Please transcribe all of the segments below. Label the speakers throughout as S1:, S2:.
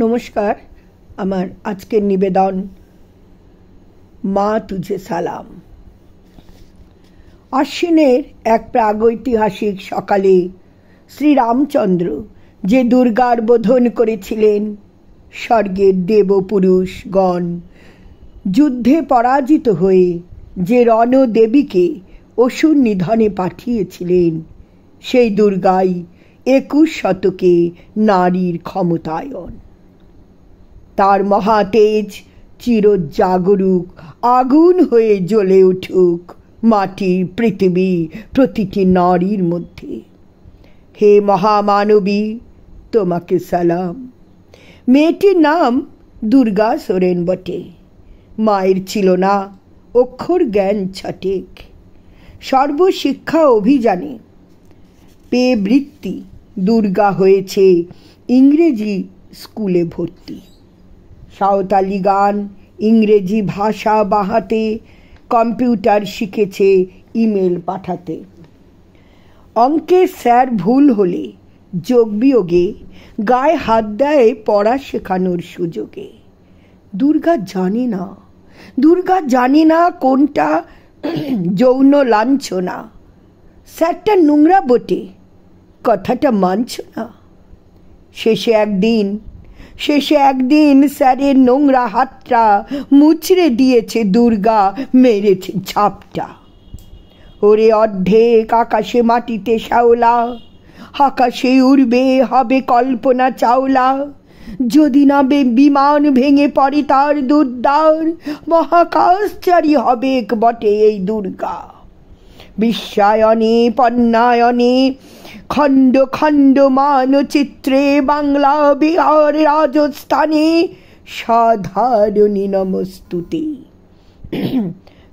S1: নমস্কার। আমার আজকের নিবেদন মা তুঝে সালাম। আশ্বিনের এক প্রাগৈতিহাসিক সকালে শ্রীরামচন্দ্র যে দুর্গার বোধন করেছিলেন, স্বর্গের দেবপুরুষগণ যুদ্ধে পরাজিত হয়ে যে রণদেবীকে অসুর নিধনে পাঠিয়েছিলেন, সেই দুর্গাই 21 শতকে নারীর ক্ষমতায়ন। তার মহাতেজ চিরজাগরুক আগুন হয়ে জ্বলে উঠুক মাটির পৃথিবী প্রতিটি নারীর মধ্যে। হে মহামানবী, তোমাকে সালাম। মেয়েটির নাম দুর্গা সোরেন বটে। মায়ের ছিল না অক্ষর জ্ঞান ছটেক। সর্বশিক্ষা অভিযানে পেয়ে বৃত্তি দুর্গা হয়েছে ইংরেজি স্কুলে ভর্তি। সাঁওতালি গান, ইংরেজি ভাষা বাহাতে, কম্পিউটার শিখেছে ইমেল পাঠাতে। অঙ্কের স্যার ভুল হলে যোগ বিয়োগে গায়ে হাত দেয় পড়া শেখানোর সুযোগে। দুর্গা জানে না কোনটা যৌন লাঞ্ছনা। স্যারটা নোংরা বটে, কথাটা মানছ না। শেষে একদিন স্যারের নোংরা হাতটা মুচড়ে দিয়েছে দুর্গা, মেরেছে ঝাপটা। ওরে অর্ধেক আকাশে মাটিতে শ্যাওলা, আকাশে উড়বে হবে কল্পনা চাওলা। যদি না বিমান ভেঙে পড়ে তার দুর্দার, মহাকাশচারী হবে বটে এই দুর্গা। বিশ্বায়নে পণ্যায়নে খণ্ড খণ্ড মানচিত্রে বাংলা বিহার রাজস্থানে সাধারণী নমস্তুতে।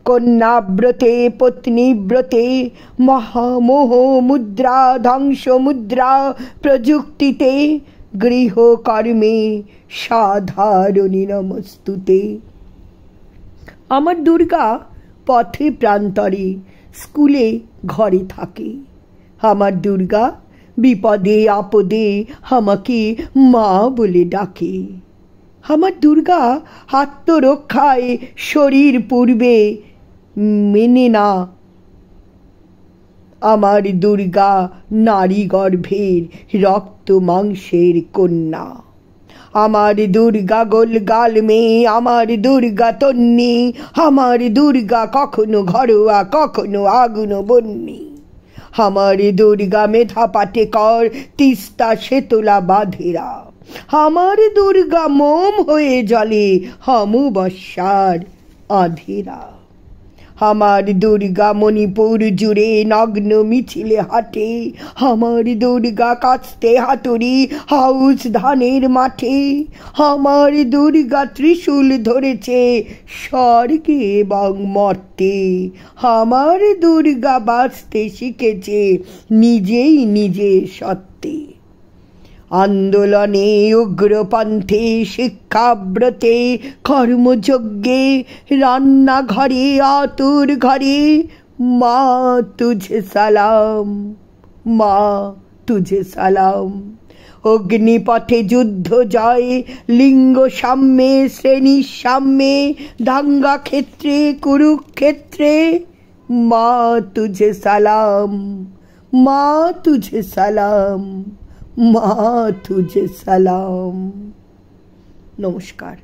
S1: কন্যাব্রতে পত্নীব্রতে মহামোহ মুদ্রা ধ্বংস মুদ্রা প্রযুক্তিতে গৃহকর্মে সাধারণী নমস্তুতে। আমার দুর্গা পথে প্রান্তরে স্কুলে ঘরে থাকে। আমার দুর্গা বিপদে আপদে আমাকে মা বলে ডাকে। আমার দুর্গা আত্মরক্ষায় শরীর পূর্বে মেনে না। আমার দুর্গা নারী গর্ভের রক্ত মাংসের কন্যা। আমার দুর্গা গোলগাল মেয়ে, আমার দুর্গা তন্নি, আমার দুর্গা কখনো ঘরোয়া কখনো আগুন বন্যি। আমার দুর্গা মেধা পাটেকর, তিস্তা সেতলা বাঁধেরা। আমার দুর্গা মোম হয়ে জ্বলে অমাবস্যার আঁধেরা। আমার দুর্গা মণিপুর জুড়ে নগ্ন মিছিলে হাঁটে। আমার দুর্গা কাস্তে হাতুড়ি হাউস ধানের মাঠে। আমার দুর্গা ত্রিশূল ধরেছে স্বর্গে এবং মর্তে। আমার দুর্গা বাঁচতে শিখেছে নিজেই নিজের সত্ত্বে। আন্দোলনে উগ্রপন্থে শিক্ষাব্রতে কর্মযজ্ঞে রান্নাঘরে আতুর ঘরে মা তুঝে সালাম, মা তুঝে সালাম। অগ্নিপথে যুদ্ধ জয়, লিঙ্গ সাম্যে শ্রেণী সাম্যে, দাঙ্গা ক্ষেত্রে কুরুক্ষেত্রে মা তুঝে সালাম, মা তুঝে সালাম, মা তুঝে সালাম। নমস্কার।